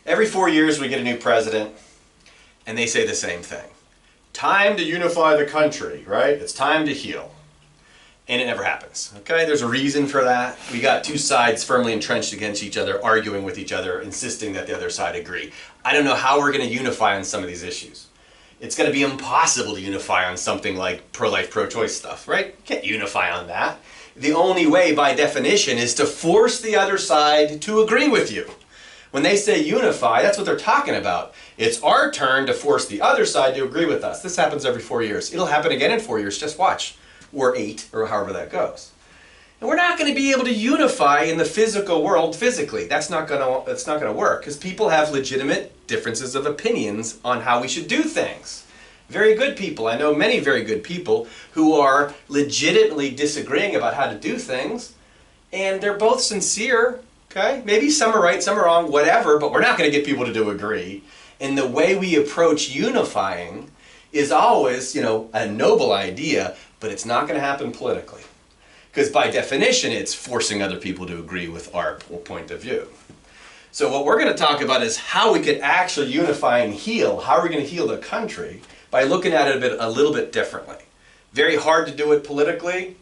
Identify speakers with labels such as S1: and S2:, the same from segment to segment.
S1: Every 4 years we get a new president and they say the same thing. Time to unify the country, right? It's time to heal. And it never happens, okay? There's a reason for that. We got two sides firmly entrenched against each other, arguing with each other, insisting that the other side agree. I don't know how we're going to unify on some of these issues. It's going to be impossible to unify on something like pro-life, pro-choice stuff, right? You can't unify on that. The only way, by definition, is to force the other side to agree with you. When they say unify, that's what they're talking about. It's our turn to force the other side to agree with us. This happens every 4 years. It'll happen again in 4 years, just watch. Or 8, or however that goes. And we're not going to be able to unify in the physical world physically. That's not going to work, because people have legitimate differences of opinions on how we should do things. Very good people. I know many very good people who are legitimately disagreeing about how to do things, and they're both sincere, okay? Maybe some are right, some are wrong, whatever, but we're not going to get people to agree. And the way we approach unifying is always, a noble idea, but it's not going to happen politically. Because by definition, it's forcing other people to agree with our point of view. So what we're going to talk about is how we could actually unify and heal. How are we going to heal the country? By looking at it a little bit differently. Very hard to do it politically,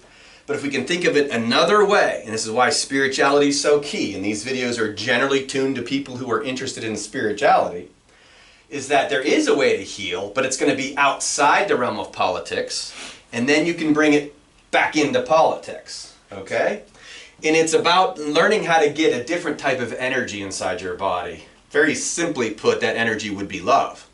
S1: but if we can think of it another way, and this is why spirituality is so key, and these videos are generally tuned to people who are interested in spirituality, is that there is a way to heal, but it's going to be outside the realm of politics, and then you can bring it back into politics, okay? And it's about learning how to get a different type of energy inside your body. Very simply put, that energy would be love.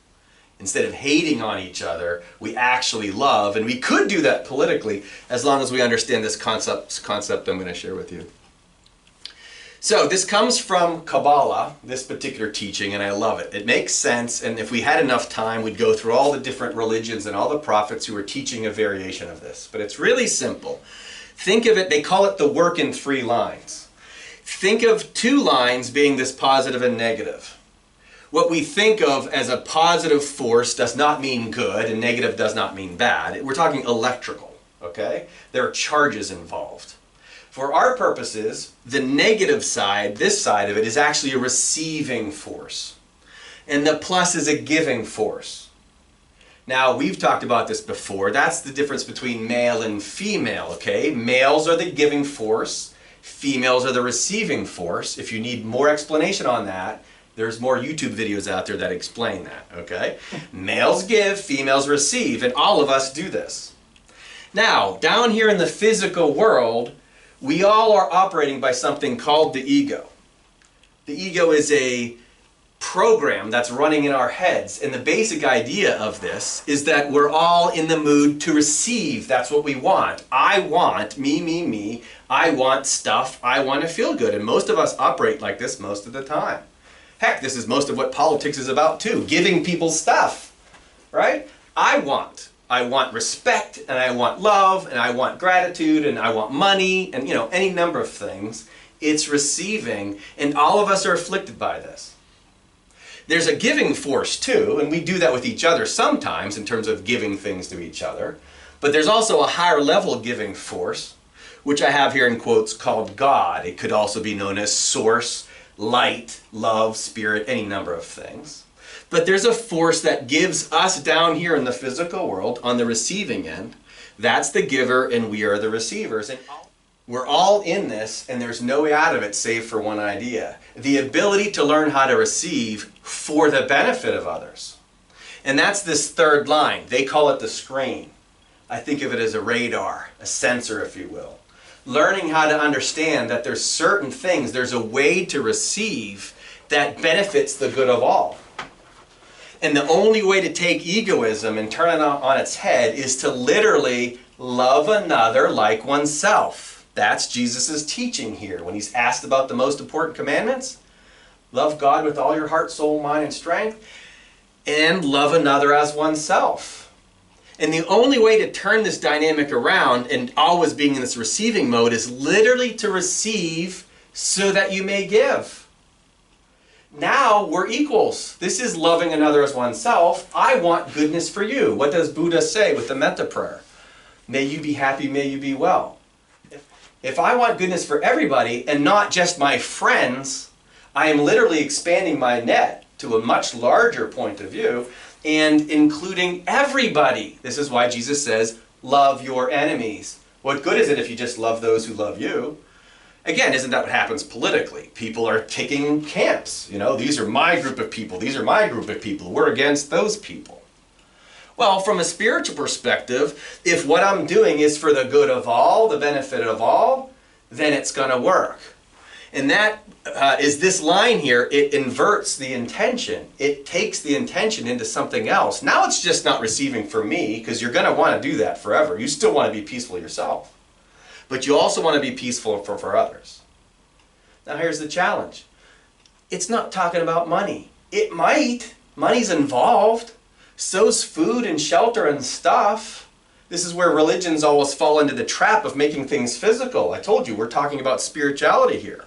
S1: Instead of hating on each other, we actually love, and we could do that politically as long as we understand this concept I'm going to share with you. So this comes from Kabbalah, this particular teaching, and I love it. It makes sense, and if we had enough time, we'd go through all the different religions and all the prophets who were teaching a variation of this. But it's really simple. Think of it, they call it the work in 3 lines. Think of 2 lines being this positive and negative. What we think of as a positive force does not mean good, and negative does not mean bad. We're talking electrical, okay? There are charges involved. For our purposes, the negative side, this side of it, is actually a receiving force. And the plus is a giving force. Now, we've talked about this before. That's the difference between male and female, okay? Males are the giving force. Females are the receiving force. If you need more explanation on that, there's more YouTube videos out there that explain that, okay? Males give, females receive, and all of us do this. Now, down here in the physical world, we all are operating by something called the ego. The ego is a program that's running in our heads, and the basic idea of this is that we're all in the mood to receive. That's what we want. I want, me, I want stuff, I want to feel good, and most of us operate like this most of the time. Heck, this is most of what politics is about too, giving people stuff, right? I want respect, and I want love, and I want gratitude, and I want money, and any number of things. It's receiving, and all of us are afflicted by this. There's a giving force too, and we do that with each other sometimes in terms of giving things to each other. But there's also a higher level giving force, which I have here in quotes called God. It could also be known as source, light, love, spirit, any number of things. But there's a force that gives us down here in the physical world on the receiving end. That's the giver and we are the receivers. And we're all in this, and there's no way out of it save for one idea. The ability to learn how to receive for the benefit of others. And that's this 3rd line. They call it the screen. I think of it as a radar, a sensor if you will. Learning how to understand that there's certain things, there's a way to receive that benefits the good of all. And the only way to take egoism and turn it on its head is to literally love another like oneself. That's Jesus' teaching here when he's asked about the most important commandments. Love God with all your heart, soul, mind, and strength, and love another as oneself. And the only way to turn this dynamic around and always being in this receiving mode is literally to receive so that you may give. Now we're equals. This is loving another as oneself. I want goodness for you. What does Buddha say with the metta prayer? May you be happy, may you be well. If I want goodness for everybody and not just my friends, I am literally expanding my net to a much larger point of view and including everybody. This is why Jesus says, love your enemies. What good is it if you just love those who love you? Again, isn't that what happens politically? People are taking camps. You know, these are my group of people. These are my group of people. We're against those people. Well, from a spiritual perspective, if what I'm doing is for the good of all, the benefit of all, then it's going to work. And that is this line here. It inverts the intention. It takes the intention into something else. Now it's just not receiving for me, because you're going to want to do that forever. You still want to be peaceful yourself. But you also want to be peaceful for others. Now here's the challenge. It's not talking about money. It might. Money's involved. So's food and shelter and stuff. This is where religions always fall into the trap of making things physical. I told you, we're talking about spirituality here.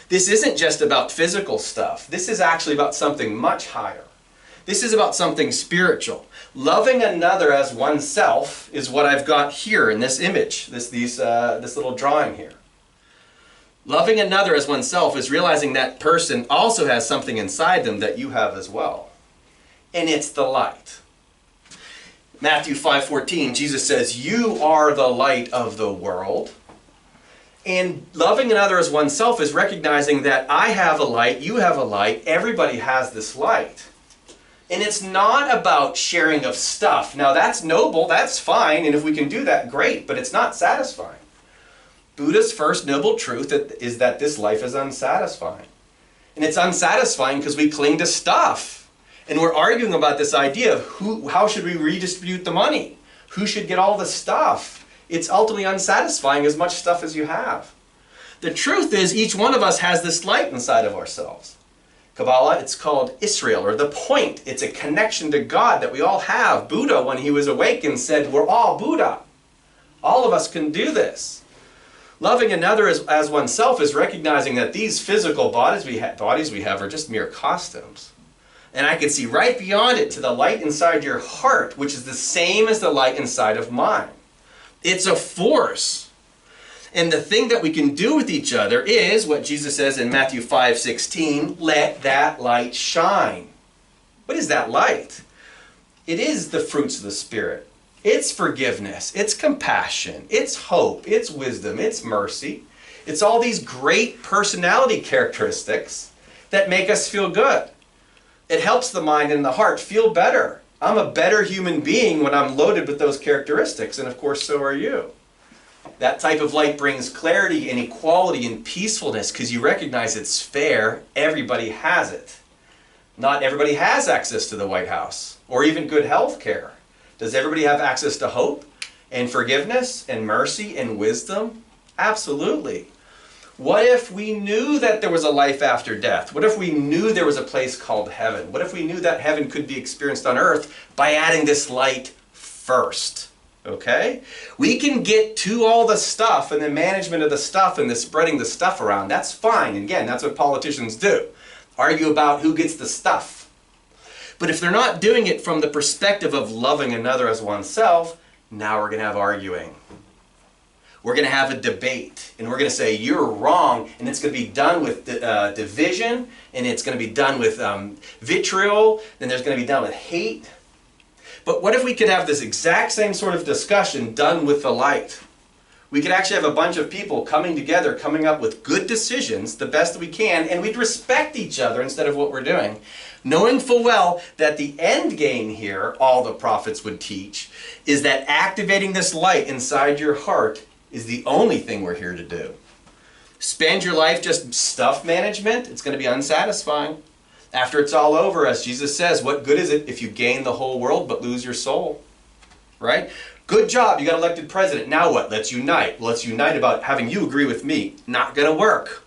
S1: This isn't just about physical stuff. This is actually about something much higher. This is about something spiritual. Loving another as oneself is what I've got here in this image, this little drawing here. Loving another as oneself is realizing that person also has something inside them that you have as well. And it's the light. Matthew 5:14, Jesus says, you are the light of the world. And loving another as oneself is recognizing that I have a light, you have a light, everybody has this light. And it's not about sharing of stuff. Now that's noble, that's fine, and if we can do that, great, but it's not satisfying. Buddha's first noble truth is that this life is unsatisfying. And it's unsatisfying because we cling to stuff. And we're arguing about this idea of how should we redistribute the money? Who should get all the stuff? It's ultimately unsatisfying as much stuff as you have. The truth is each one of us has this light inside of ourselves. Kabbalah, it's called Israel, or the point. It's a connection to God that we all have. Buddha, when he was awakened, said, we're all Buddha. All of us can do this. Loving another as oneself is recognizing that these physical bodies we have are just mere costumes. And I can see right beyond it to the light inside your heart, which is the same as the light inside of mine. It's a force. And the thing that we can do with each other is what Jesus says in Matthew 5:16, let that light shine. What is that light? It is the fruits of the Spirit. It's forgiveness, it's compassion, it's hope, it's wisdom, it's mercy. It's all these great personality characteristics that make us feel good. It helps the mind and the heart feel better. I'm a better human being when I'm loaded with those characteristics, and of course so are you. That type of light brings clarity and equality and peacefulness because you recognize it's fair, everybody has it. Not everybody has access to the White House or even good health care. Does everybody have access to hope and forgiveness and mercy and wisdom? Absolutely. What if we knew that there was a life after death? What if we knew there was a place called heaven? What if we knew that heaven could be experienced on earth by adding this light first? Okay? We can get to all the stuff and the management of the stuff and the spreading the stuff around. That's fine. And again, that's what politicians do. Argue about who gets the stuff. But if they're not doing it from the perspective of loving another as oneself, now we're going to have arguing. We're going to have a debate, and we're going to say, you're wrong, and it's going to be done with division, and it's going to be done with vitriol, and there's going to be done with hate. But what if we could have this exact same sort of discussion done with the light? We could actually have a bunch of people coming together, coming up with good decisions, the best that we can, and we'd respect each other instead of what we're doing, knowing full well that the end game here, all the prophets would teach, is that activating this light inside your heart is the only thing we're here to do. Spend your life just stuff management, it's going to be unsatisfying. After it's all over, as Jesus says, what good is it if you gain the whole world but lose your soul? Right? Good job, you got elected president. Now what? Let's unite. Let's unite about having you agree with me. Not going to work.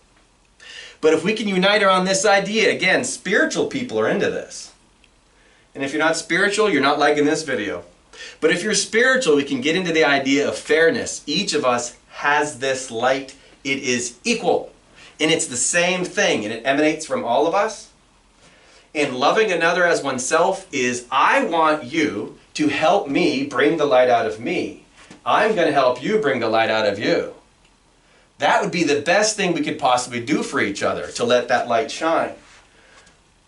S1: But if we can unite around this idea, again, spiritual people are into this. And if you're not spiritual, you're not liking this video. But if you're spiritual, we can get into the idea of fairness. Each of us has this light. It is equal. And it's the same thing. And it emanates from all of us. And loving another as oneself is, I want you to help me bring the light out of me. I'm going to help you bring the light out of you. That would be the best thing we could possibly do for each other, to let that light shine.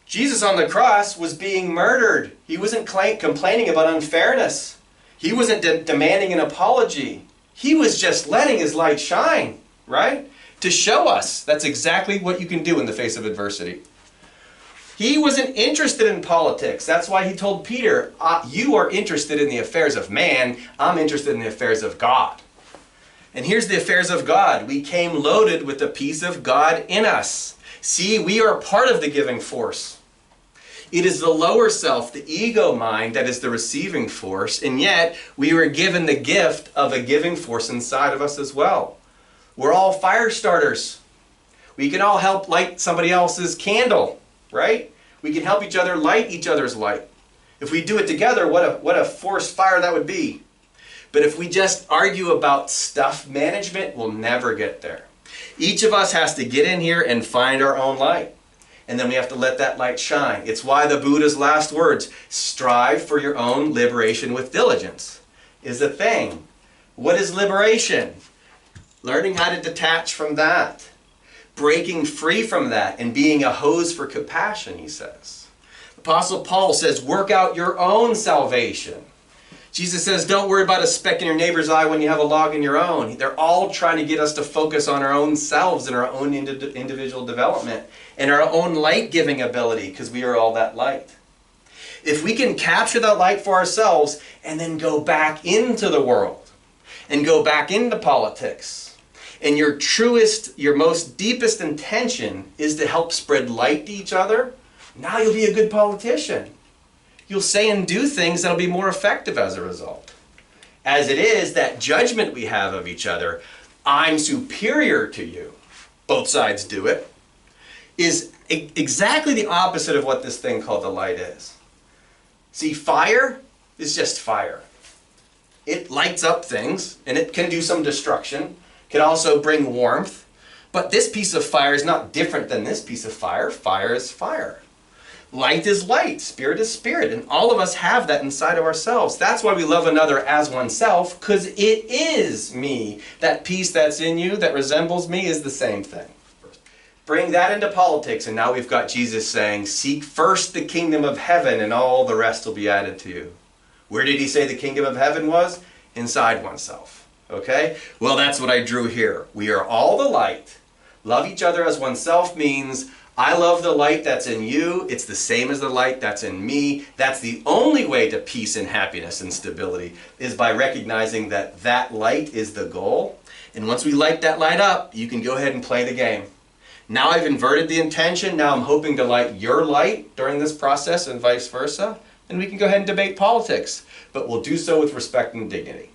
S1: Jesus on the cross was being murdered. He wasn't complaining about unfairness. He wasn't demanding an apology. He was just letting his light shine, right? To show us that's exactly what you can do in the face of adversity. He wasn't interested in politics. That's why he told Peter, you are interested in the affairs of man. I'm interested in the affairs of God. And here's the affairs of God. We came loaded with the peace of God in us. See, we are part of the giving force. It is the lower self, the ego mind, that is the receiving force, and yet we were given the gift of a giving force inside of us as well. We're all fire starters. We can all help light somebody else's candle, right? We can help each other light each other's light. If we do it together, what a forest fire that would be. But if we just argue about stuff management, we'll never get there. Each of us has to get in here and find our own light. And then we have to let that light shine. It's why the Buddha's last words, strive for your own liberation with diligence, is a thing. What is liberation? Learning how to detach from that. Breaking free from that and being a hose for compassion, he says. Apostle Paul says, work out your own salvation. Jesus says, don't worry about a speck in your neighbor's eye when you have a log in your own. They're all trying to get us to focus on our own selves and our own individual development and our own light-giving ability, because we are all that light. If we can capture that light for ourselves and then go back into the world and go back into politics, and your truest, your most deepest intention is to help spread light to each other, now you'll be a good politician. You'll say and do things that'll be more effective as a result. As it is, that judgment we have of each other, I'm superior to you, both sides do it, is exactly the opposite of what this thing called the light is. See, fire is just fire. It lights up things, and it can do some destruction, can also bring warmth, but this piece of fire is not different than this piece of fire. Fire is fire. Light is light, spirit is spirit, and all of us have that inside of ourselves. That's why we love another as oneself, because it is me. That peace that's in you that resembles me is the same thing. Bring that into politics, and now we've got Jesus saying, seek first the kingdom of heaven, and all the rest will be added to you. Where did he say the kingdom of heaven was? Inside oneself. Okay? Well, that's what I drew here. We are all the light. Love each other as oneself means I love the light that's in you. It's the same as the light that's in me. That's the only way to peace and happiness and stability, is by recognizing that that light is the goal. And once we light that light up, you can go ahead and play the game. Now I've inverted the intention. Now I'm hoping to light your light during this process and vice versa. And we can go ahead and debate politics. But we'll do so with respect and dignity.